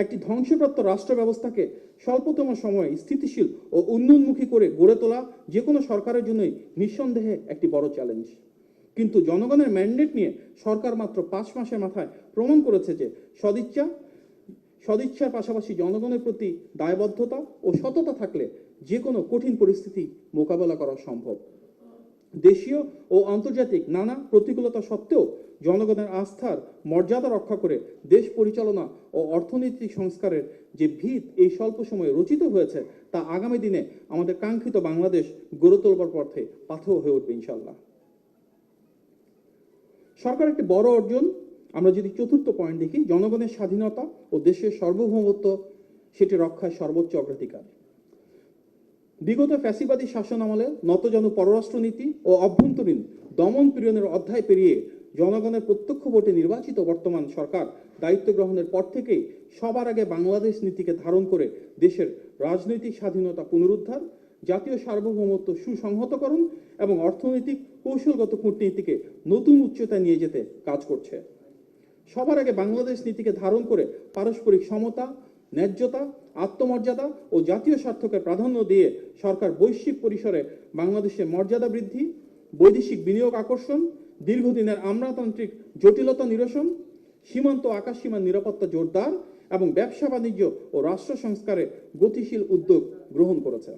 একটি ধ্বংসপ্রাপ্ত রাষ্ট্র ব্যবস্থাকে স্বল্পতম সময়ে স্থিতিশীল ও উন্নয়নমুখী করে গড়ে তোলা যে কোনো সরকারের জন্যই নিঃসন্দেহে একটি বড় চ্যালেঞ্জ। কিন্তু জনগণের ম্যান্ডেট নিয়ে সরকার মাত্র 5 মাসের মাথায় প্রমাণ করেছে যে সদিচ্ছার পাশাপাশি জনগণের প্রতি দায়বদ্ধতা ও সততা থাকলে যে কোনো কঠিন পরিস্থিতি মোকাবেলা করা সম্ভব। দেশীয় ও আন্তর্জাতিক নানা প্রতিকূলতা সত্ত্বেও জনগণের আস্থার মর্যাদা রক্ষা করে দেশ পরিচালনা ও অর্থনৈতিক সংস্কারের যে ভিত এই স্বল্প সময়ে রচিত হয়েছে তা আগামী দিনে আমাদের কাঙ্ক্ষিত বাংলাদেশ গড়ে তোলবার পথে পাথেয় হয়ে উঠবে ইনশাল্লাহ। সরকার একটি বড় অর্জন আমরা যদি চতুর্থ পয়েন্ট দেখি, জনগণের স্বাধীনতা ও দেশের সার্বভৌমত্ব সেটি রক্ষায় সর্বোচ্চ অগ্রাধিকার। বিগত ফ্যাসিবাদী শাসন আমলে নতজানু পররাষ্ট্রনীতি ও অভ্যন্তরীণ দমন পীড়নের অধ্যায় পেরিয়ে জনগণের প্রত্যক্ষ ভোটে নির্বাচিত বর্তমান সরকার দায়িত্ব গ্রহণের পর থেকেই সবার আগে বাংলাদেশ নীতিকে ধারণ করে দেশের রাজনৈতিক স্বাধীনতা পুনরুদ্ধার, জাতীয় সার্বভৌমত্ব সুসংহতকরণ এবং অর্থনৈতিক কৌশলগত কূটনীতিকে নতুন উচ্চতায় নিয়ে যেতে কাজ করছে। সবার আগে বাংলাদেশ নীতিকে ধারণ করে পারস্পরিক সমতা, ন্যায্যতা, আত্মমর্যাদা ও জাতীয় স্বার্থকে প্রাধান্য দিয়ে সরকার বৈশ্বিক পরিসরে বাংলাদেশের মর্যাদা বৃদ্ধি, বৈদেশিক বিনিয়োগ আকর্ষণ, দীর্ঘদিনের আমলাতান্ত্রিক জটিলতা নিরসন, সীমান্ত আকাশসীমার নিরাপত্তা জোরদার এবং ব্যবসা বাণিজ্য ও রাষ্ট্র সংস্কারে গতিশীল উদ্যোগ গ্রহণ করেছে।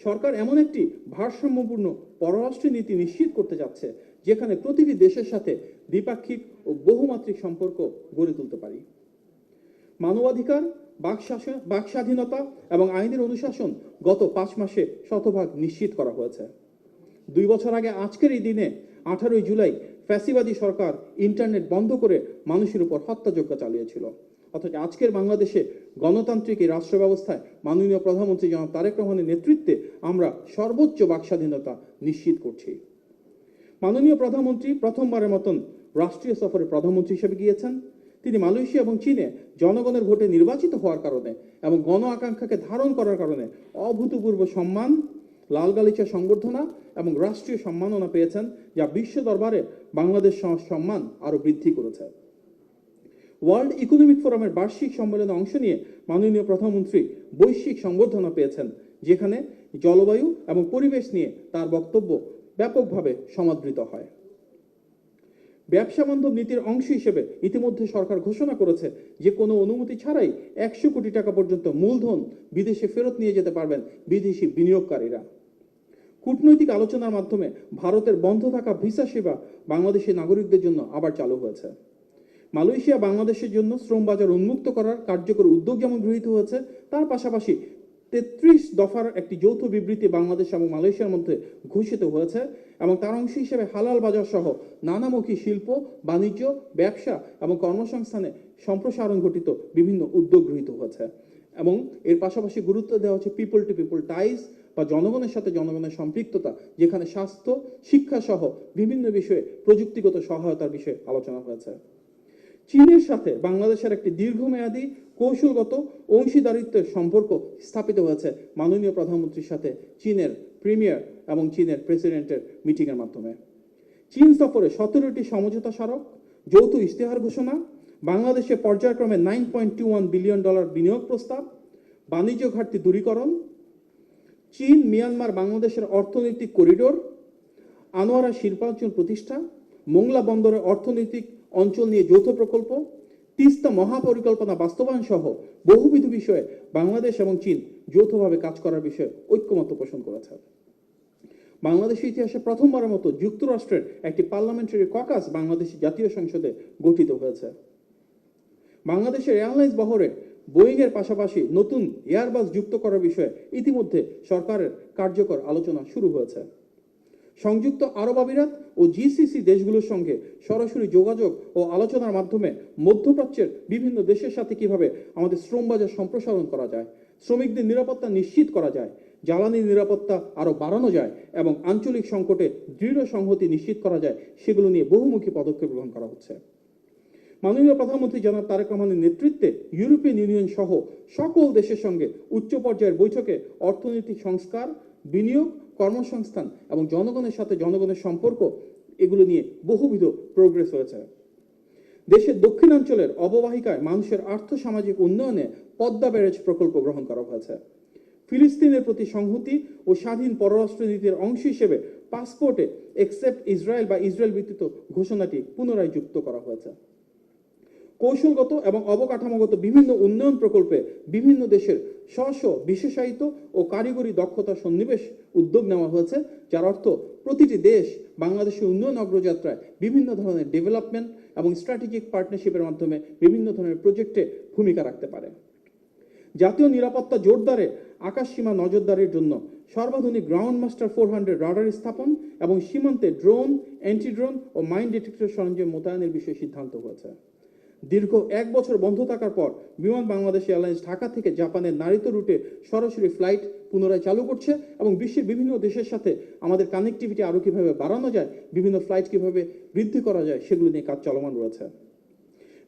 সরকার এমন একটি ভারসাম্যপূর্ণ পররাষ্ট্র নীতি নিশ্চিত করতে যাচ্ছে যেখানে প্রতিটি দেশের সাথে দ্বিপাক্ষিক ও বহুমাত্রিক সম্পর্ক গড়ে তুলতে পারি। মানবাধিকার, বাক স্বাধীনতা এবং আইনের অনুশাসন গত 5 মাসে শতভাগ নিশ্চিত করা হয়েছে। 2 বছর আগে আজকের এই দিনে 18 জুলাই ফ্যাসিবাদী সরকার ইন্টারনেট বন্ধ করে মানুষের উপর হত্যাযজ্ঞ চালিয়েছিল। অথচ আজকের বাংলাদেশে গণতান্ত্রিক এই রাষ্ট্র ব্যবস্থায় মাননীয় প্রধানমন্ত্রী জনাব তারেক রহমানের নেতৃত্বে আমরা সর্বোচ্চ বাক স্বাধীনতা নিশ্চিত করছি। মাননীয় প্রধানমন্ত্রী প্রথমবারের মতন রাষ্ট্রীয় সফরে প্রধানমন্ত্রী হিসেবে গিয়েছেন। তিনি মালয়েশিয়া এবং চীনে জনগণের ভোটে নির্বাচিত হওয়ার কারণে এবং গণ আকাঙ্ক্ষাকে ধারণ করার কারণে অভূতপূর্ব সম্মান, লাল গালিচা সংবর্ধনা এবং রাষ্ট্রীয় সম্মাননা পেয়েছেন, যা বিশ্ব দরবারে বাংলাদেশ সম্মান আরো বৃদ্ধি করেছে। ওয়ার্ল্ড ইকোনমিক ফোরামের বার্ষিক সম্মেলনে অংশ নিয়ে মাননীয় প্রধানমন্ত্রী বৈশ্বিক সংবর্ধনা পেয়েছেন, যেখানে জলবায়ু এবং পরিবেশ নিয়ে তার বক্তব্য ব্যাপকভাবে সমাদৃত হয়। ব্যবসা বান্ধব নীতির অংশ হিসেবে ইতিমধ্যে সরকার ঘোষণা করেছে যে কোনো অনুমতি ছাড়াই 100 কোটি টাকা পর্যন্ত মূলধন বিদেশে ফেরত নিয়ে যেতে পারবেন বিদেশি বিনিয়োগকারীরা। কূটনৈতিক আলোচনার মাধ্যমে ভারতের বন্ধ থাকা ভিসা সেবা বাংলাদেশি নাগরিকদের জন্য আবার চালু হয়েছে। মালয়েশিয়া বাংলাদেশের জন্য শ্রম বাজার উন্মুক্ত করার কার্যকর উদ্যোগ যেমন গৃহীত হয়েছে, তার পাশাপাশি 33 দফার একটি যৌথ বিবৃতি বাংলাদেশ এবং মালয়েশিয়ার মধ্যে ঘোষিত হয়েছে এবং তার অংশ হিসেবে হালাল বাজার সহ নানামুখী শিল্প, বাণিজ্য, ব্যবসা এবং কর্মসংস্থানে সম্প্রসারণ ঘটিত বিভিন্ন উদ্যোগ গৃহীত হয়েছে। এবং এর পাশাপাশি গুরুত্ব দেওয়া হচ্ছে পিপল টু পিপল টাইজ বা জনগণের সাথে জনগণের সম্পৃক্ততা, যেখানে স্বাস্থ্য, শিক্ষা সহ বিভিন্ন বিষয়ে প্রযুক্তিগত সহায়তার বিষয়ে আলোচনা হয়েছে। চীনের সাথে বাংলাদেশের একটি দীর্ঘমেয়াদী কৌশলগত অংশীদারিত্বের সম্পর্ক স্থাপিত হয়েছে মাননীয় প্রধানমন্ত্রীর সাথে চীনের প্রিমিয়ার এবং চীনের প্রেসিডেন্টের মিটিংয়ের মাধ্যমে। চীন সফরে 17টি সমঝোতা স্মারক, যৌথ ইশতেহার ঘোষণা, বাংলাদেশে পর্যায়ক্রমে $9.21 বিলিয়ন বিনিয়োগ প্রস্তাব, বাণিজ্য ঘাটতি দূরীকরণ, চীন মিয়ানমার বাংলাদেশের অর্থনৈতিক করিডোর, আনোয়ারা শিল্পাঞ্চল প্রতিষ্ঠা, মোংলা বন্দরের অর্থনৈতিক অঞ্চল নিয়ে যৌথ প্রকল্প, তিস্তা মহাপরিকল্পনা বাস্তবায়ন সহ বহুবিধ বিষয়ে বাংলাদেশ এবং চীন যৌথভাবে কাজ করার বিষয়ে ঐক্যমত্য পোষণ করেছে। বাংলাদেশের ইতিহাসে প্রথমবারের মতো যুক্তরাষ্ট্রের একটি পার্লামেন্টারি ককাস বাংলাদেশের জাতীয় সংসদে গঠিত হয়েছে। বাংলাদেশের এয়ারলাইন্স বহরে বোয়িং এর পাশাপাশি নতুন এয়ারবাস যুক্ত করার বিষয়ে ইতিমধ্যে সরকারের কার্যকর আলোচনা শুরু হয়েছে। সংযুক্ত আরব আমিরাত ও জিসিসি দেশগুলোর সঙ্গে সরাসরি যোগাযোগ ও আলোচনার মাধ্যমে মধ্যপ্রাচ্যের বিভিন্ন দেশের সাথে কিভাবে আমাদের শ্রম বাজার সম্প্রসারণ করা যায়, শ্রমিকদের নিরাপত্তা নিশ্চিত করা যায়, জ্বালানি নিরাপত্তা আরও বাড়ানো যায় এবং আঞ্চলিক সংকটে দৃঢ় সংহতি নিশ্চিত করা যায়, সেগুলো নিয়ে বহুমুখী পদক্ষেপ গ্রহণ করা হচ্ছে। মাননীয় প্রধানমন্ত্রী জনাব তারেক রহমানের নেতৃত্বে ইউরোপিয়ান ইউনিয়ন সহ সকল দেশের সঙ্গে উচ্চ পর্যায়ের বৈঠকে অর্থনৈতিক সংস্কার, বিনিয়োগ, কর্মসংস্থান এবং জনগণের সাথে জনগণের সম্পর্ক, এগুলো নিয়ে বহুবিধ প্রোগ্রেস হয়েছে। দেশের দক্ষিণাঞ্চলের অববাহিকায় মানুষের আর্থসামাজিক উন্নয়নে পদ্মা ব্যারেজ প্রকল্প গ্রহণ করা হয়েছে। ফিলিস্তিনের প্রতি সংহতি ও স্বাধীন পররাষ্ট্রনীতির অংশ হিসেবে পাসপোর্টে এক্সেপ্ট ইসরায়েল বা ইসরায়েল ভিত্তিক ঘোষণাটি পুনরায় যুক্ত করা হয়েছে। কৌশলগত এবং অবকাঠামোগত বিভিন্ন উন্নয়ন প্রকল্পে বিভিন্ন দেশের স্ব বিশেষায়িত ও কারিগরি দক্ষতা সন্নিবেশ উদ্যোগ নেওয়া হয়েছে, যার অর্থ প্রতিটি দেশ বাংলাদেশের উন্নয়ন অগ্রযাত্রায় বিভিন্ন ধরনের ডেভেলপমেন্ট এবং স্ট্র্যাটেজিক পার্টনারশিপের মাধ্যমে বিভিন্ন ধরনের প্রজেক্টে ভূমিকা রাখতে পারে। জাতীয় নিরাপত্তা জোরদারে আকাশসীমা নজরদারির জন্য সর্বাধুনিক গ্রাউন্ড মাস্টার 400 রাডার স্থাপন এবং সীমান্তে ড্রোন, অ্যান্টি ড্রোন ও মাইন ডিটেক্টর সরঞ্জাম মোতায়েনের বিষয়ে সিদ্ধান্ত হয়েছে। দীর্ঘ 1 বছর বন্ধ থাকার পর বিমান বাংলাদেশ এয়ারলাইন্স ঢাকা থেকে জাপানের নারিতো রুটে সরাসরি ফ্লাইট পুনরায় চালু করছে এবং বিশ্বের বিভিন্ন দেশের সাথে আমাদের কানেক্টিভিটি আরও কীভাবে বাড়ানো যায়, বিভিন্ন ফ্লাইট কীভাবে বৃদ্ধি করা যায়, সেগুলো নিয়ে কাজ চলমান রয়েছে।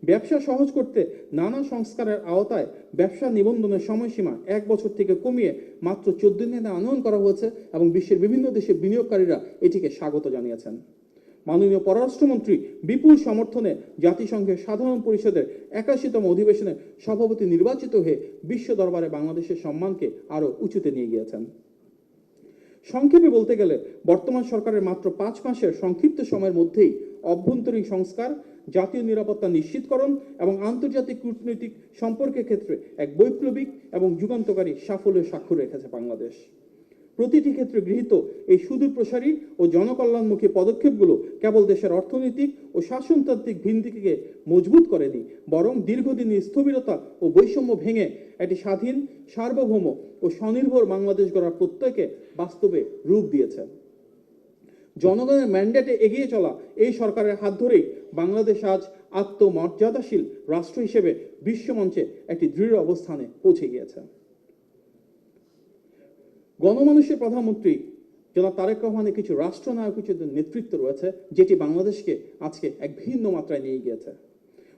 ব্যবসা সহজ করতে নানা সংস্কারের আওতায় ব্যবসা নিবন্ধনের সময়সীমা 1 বছর থেকে কমিয়ে মাত্র 14 দিনে আনয়ন করা হয়েছে এবং বিশ্বের বিভিন্ন দেশের বিনিয়োগকারীরা এটিকে স্বাগত জানিয়েছেন। মাননীয় পররাষ্ট্রমন্ত্রী বিপুল সমর্থনে জাতিসংঘের সাধারণ পরিষদের 81তম অধিবেশনে সভাপতি নির্বাচিত হয়ে বিশ্ব দরবারে বাংলাদেশের সম্মানকে আরও উঁচুতে নিয়ে গিয়েছেন। সংক্ষেপে বলতে গেলে বর্তমান সরকারের মাত্র 5 মাসের সংক্ষিপ্ত সময়ের মধ্যেই অভ্যন্তরীণ সংস্কার, জাতীয় নিরাপত্তা নিশ্চিতকরণ এবং আন্তর্জাতিক কূটনৈতিক সম্পর্কের ক্ষেত্রে এক বৈপ্লবিক এবং যুগান্তকারী সাফল্যের স্বাক্ষর রেখেছে বাংলাদেশ। প্রতিটি ক্ষেত্রে গৃহীত এই সুদূর প্রসারী ও জনকল্যাণমুখী পদক্ষেপগুলো কেবল দেশের অর্থনৈতিক ও শাসনতান্ত্রিক ভিত্তিকে মজবুত করেনি, বরং দীর্ঘদিনের স্থবিরতা ও বৈষম্য ভেঙে একটি স্বাধীন, সার্বভৌম ও স্বনির্ভর বাংলাদেশ গড়ার প্রত্যয়কে বাস্তবে রূপ দিয়েছে। জনগণের ম্যান্ডেটে এগিয়ে চলা এই সরকারের হাত ধরেই বাংলাদেশ আজ আত্মমর্যাদাশীল রাষ্ট্র হিসেবে বিশ্বমঞ্চে একটি দৃঢ় অবস্থানে পৌঁছে গিয়েছে। গণমানুষের প্রধানমন্ত্রী জনাব তারেক রহমানের কিছু রাষ্ট্রনায়ক হিসেবে নেতৃত্ব রয়েছে, যেটি বাংলাদেশকে আজকে এক ভিন্ন মাত্রায় নিয়ে গিয়েছে।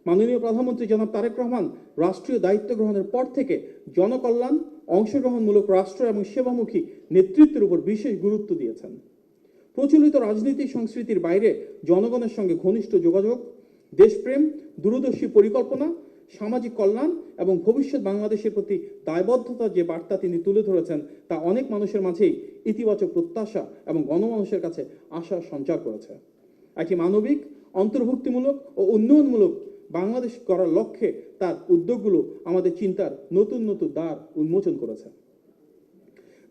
মাননীয় প্রধানমন্ত্রী জনাব তারেক রহমান রাষ্ট্রীয় দায়িত্ব গ্রহণের পর থেকে জনকল্যাণ, অংশগ্রহণমূলক রাষ্ট্র এবং সেবামুখী নেতৃত্বের উপর বিশেষ গুরুত্ব দিয়েছেন। প্রচলিত রাজনৈতিক সংস্কৃতির বাইরে জনগণের সঙ্গে ঘনিষ্ঠ যোগাযোগ, দেশপ্রেম, দূরদর্শী পরিকল্পনা, সামাজিক কল্যাণ এবং ভবিষ্যৎ বাংলাদেশের প্রতি দায়বদ্ধতার যে বার্তা তিনি তুলে ধরেছেন, তা অনেক মানুষের মাঝেই ইতিবাচক প্রত্যাশা এবং গণমানুষের কাছে আশা সঞ্চার করেছে। একটি মানবিক, অন্তর্ভুক্তিমূলক ও উন্নয়নমূলক বাংলাদেশ করার লক্ষ্যে তার উদ্যোগগুলো আমাদের চিন্তার নতুন নতুন দ্বার উন্মোচন করেছে।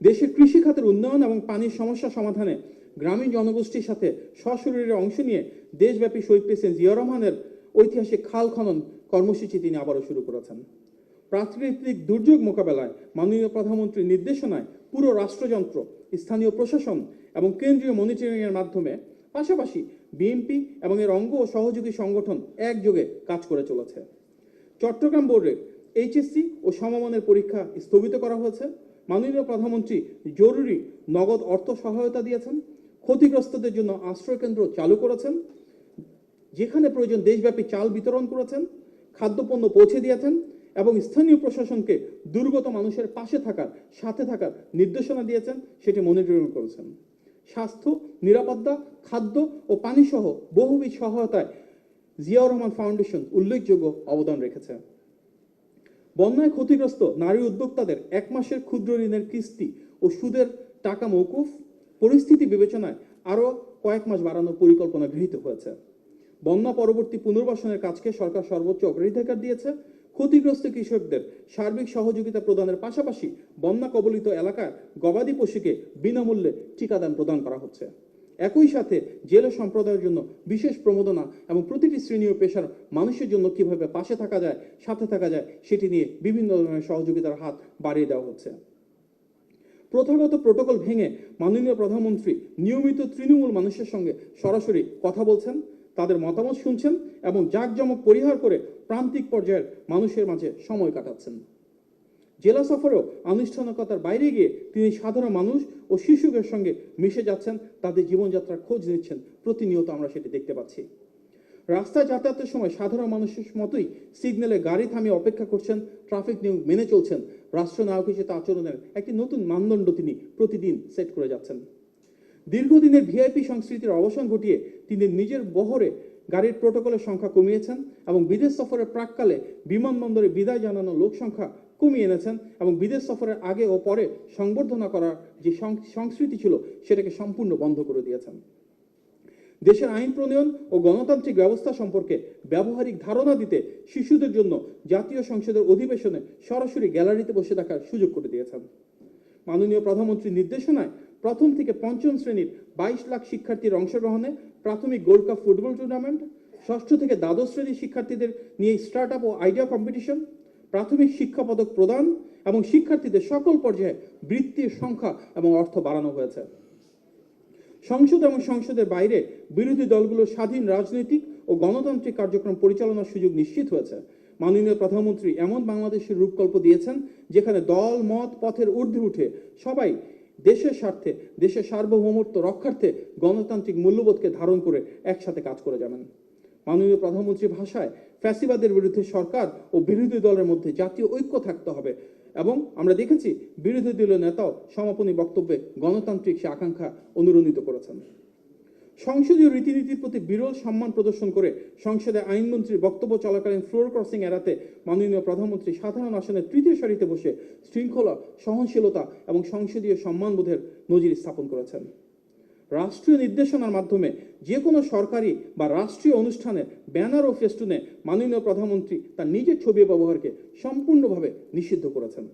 দেশের কৃষি খাতের উন্নয়ন এবং পানির সমস্যা সমাধানে গ্রামীণ জনগোষ্ঠীর সাথে সশরীরে অংশ নিয়ে দেশব্যাপী শহীদ প্রেসিডেন্ট জিয়া রহমানের ঐতিহাসিক খাল খনন কর্মসূচি তিনি আবারও শুরু করেছেন। প্রাকৃতিক দুর্যোগ মোকাবেলায় মাননীয় প্রধানমন্ত্রীর নির্দেশনায় পুরো রাষ্ট্রযন্ত্র, স্থানীয় প্রশাসন এবং কেন্দ্রীয় মনিটরিংয়ের মাধ্যমে পাশাপাশি বিএনপি এবং এর অঙ্গ ও সহযোগী সংগঠন একযোগে কাজ করে চলেছে। চট্টগ্রাম বোর্ডের এইচএসসি ও সমমানের পরীক্ষা স্থগিত করা হয়েছে। মাননীয় প্রধানমন্ত্রী জরুরি নগদ অর্থ সহায়তা দিয়েছেন। ক্ষতিগ্রস্তদের জন্য আশ্রয়কেন্দ্র চালু করেছেন। যেখানে প্রয়োজন দেশব্যাপী চাল বিতরণ করেছেন, খাদ্যপণ্য পৌঁছে দিয়েছেন এবং স্থানীয় প্রশাসনকে দুর্গত মানুষের পাশে থাকার, সাথে থাকার নির্দেশনা দিয়েছেন, সেটি মনিটরিং করেছেন। স্বাস্থ্য, নিরাপত্তা, খাদ্য ও পানি সহ বহুবিধ সহায়তায় জিয়াউর রহমান ফাউন্ডেশন উল্লেখযোগ্য অবদান রেখেছে। বন্যায় ক্ষতিগ্রস্ত নারী উদ্যোক্তাদের 1 মাসের ক্ষুদ্র ঋণের কিস্তি ও সুদের টাকা মওকুফ, পরিস্থিতি বিবেচনায় আরও কয়েক মাস বাড়ানোর পরিকল্পনা গৃহীত হয়েছে। বন্যা পরবর্তী পুনর্বাসনের কাজকে সরকার সর্বোচ্চ অগ্রাধিকার দিয়েছে। ক্ষতিগ্রস্ত কৃষকদের সার্বিক সহযোগিতা প্রদানের পাশাপাশি বন্যা কবলিত এলাকায় গবাদি পশুকে বিনামূল্যে টিকাদান প্রদান করা হচ্ছে। একই সাথে জেলে সম্প্রদায়ের জন্য বিশেষ প্রণোদনা এবং প্রতিটি শ্রেণী ও পেশার মানুষের জন্য কিভাবে পাশে থাকা যায়, সাথে থাকা যায়, সেটি নিয়ে বিভিন্ন ধরনের সহযোগিতার হাত বাড়িয়ে দেওয়া হচ্ছে। প্রথাগত প্রোটোকল ভেঙে মাননীয় প্রধানমন্ত্রী নিয়মিত তৃণমূল মানুষের সঙ্গে সরাসরি কথা বলছেন, তাদের মতামত শুনছেন এবং জাঁকজমক পরিহার করে প্রান্তিক পর্যায়ের মানুষের মাঝে সময় কাটাচ্ছেন। জেলা সফরেও আনুষ্ঠানিকতার বাইরে গিয়ে তিনি সাধারণ মানুষ ও শিশুদের সঙ্গে মিশে যাচ্ছেন, তাদের জীবনযাত্রার খোঁজ নিচ্ছেন। প্রতিনিয়ত আমরা সেটি দেখতে পাচ্ছি। রাস্তায় যাতায়াতের সময় সাধারণ মানুষের মতোই সিগন্যালে গাড়ি থামিয়ে অপেক্ষা করছেন, ট্রাফিক নিয়ম মেনে চলছেন। রাষ্ট্রনায়ক হিসেবে আচরণের একটি নতুন মানদণ্ড তিনি প্রতিদিন সেট করে যাচ্ছেন। দীর্ঘদিনের ভিআইপি সংস্কৃতির অবসান ঘটিয়ে তিনি নিজের বহরে গাড়ির প্রোটোকলের সংখ্যা কমিয়েছেন এবং বিদেশ সফরের প্রাককালে বিমানবন্দরে বিদায় জানানো লোক সংখ্যা কমিয়ে এনেছেন এবং বিদেশ সফরের আগে ও পরে সংবর্ধনা করার যে সংস্কৃতি ছিল সেটাকে সম্পূর্ণ বন্ধ করে দিয়েছেন। দেশের আইন প্রণয়ন ও গণতান্ত্রিক ব্যবস্থা সম্পর্কে ব্যবহারিক ধারণা দিতে শিশুদের জন্য জাতীয় সংসদের অধিবেশনে সরাসরি গ্যালারিতে বসে থাকার সুযোগ করে দিয়েছেন। মাননীয় প্রধানমন্ত্রীর নির্দেশনায় প্রথম থেকে পঞ্চম শ্রেণীর 22 লাখ শিক্ষার্থীর অংশগ্রহণে প্রাথমিক গোল্ড কাপ ফুটবল টুর্নামেন্ট, ষষ্ঠ থেকে দ্বাদশ শ্রেণীর শিক্ষার্থীদের নিয়ে স্টার্ট আপ ও আইডিয়া কম্পিটিশন, প্রাথমিক শিক্ষা পদক প্রদান এবং শিক্ষার্থীদের সকল পর্যায়ে বৃত্তির সংখ্যা এবং অর্থ বাড়ানো হয়েছে। সংসদ এবং সংসদের বাইরে বিরোধী দলগুলোর স্বাধীন রাজনৈতিক ও গণতান্ত্রিক কার্যক্রম পরিচালনার সুযোগ নিশ্চিত হয়েছে। মাননীয় প্রধানমন্ত্রী এমন বাংলাদেশের রূপকল্প দিয়েছেন যেখানে দল মত পথের ঊর্ধ্বে উঠে সবাই দেশের স্বার্থে, দেশের সার্বভৌমত্ব রক্ষার্থে গণতান্ত্রিক মূল্যবোধকে ধারণ করে একসাথে কাজ করে যাবেন। মাননীয় প্রধানমন্ত্রীর ভাষায় ফ্যাসিবাদের বিরুদ্ধে সরকার ও বিরোধী দলের মধ্যে জাতীয় ঐক্য থাকতে হবে এবং আমরা দেখেছি বিরোধী দলীয় নেতাও সমাপনী বক্তব্যে গণতান্ত্রিক সে আকাঙ্ক্ষা অনুরণিত করেছেন। সংসদীয় রীতিনীতির প্রতি বিরল সম্মান প্রদর্শন করে সংসদে আইনমন্ত্রীর বক্তব্য চলাকালীন ফ্লোর ক্রসিং এড়াতে মাননীয় প্রধানমন্ত্রী সাধারণ আসনে তৃতীয় সারিতে বসে শৃঙ্খলা, সহনশীলতা এবং সংসদীয় সম্মানবোধের নজির স্থাপন করেছেন। রাষ্ট্রীয় নির্দেশনার মাধ্যমে যে কোনো সরকারি বা রাষ্ট্রীয় অনুষ্ঠানে ব্যানার ও ফেস্টুনে মাননীয় প্রধানমন্ত্রী তার নিজের ছবি ব্যবহারকে সম্পূর্ণভাবে নিষিদ্ধ করেছেন।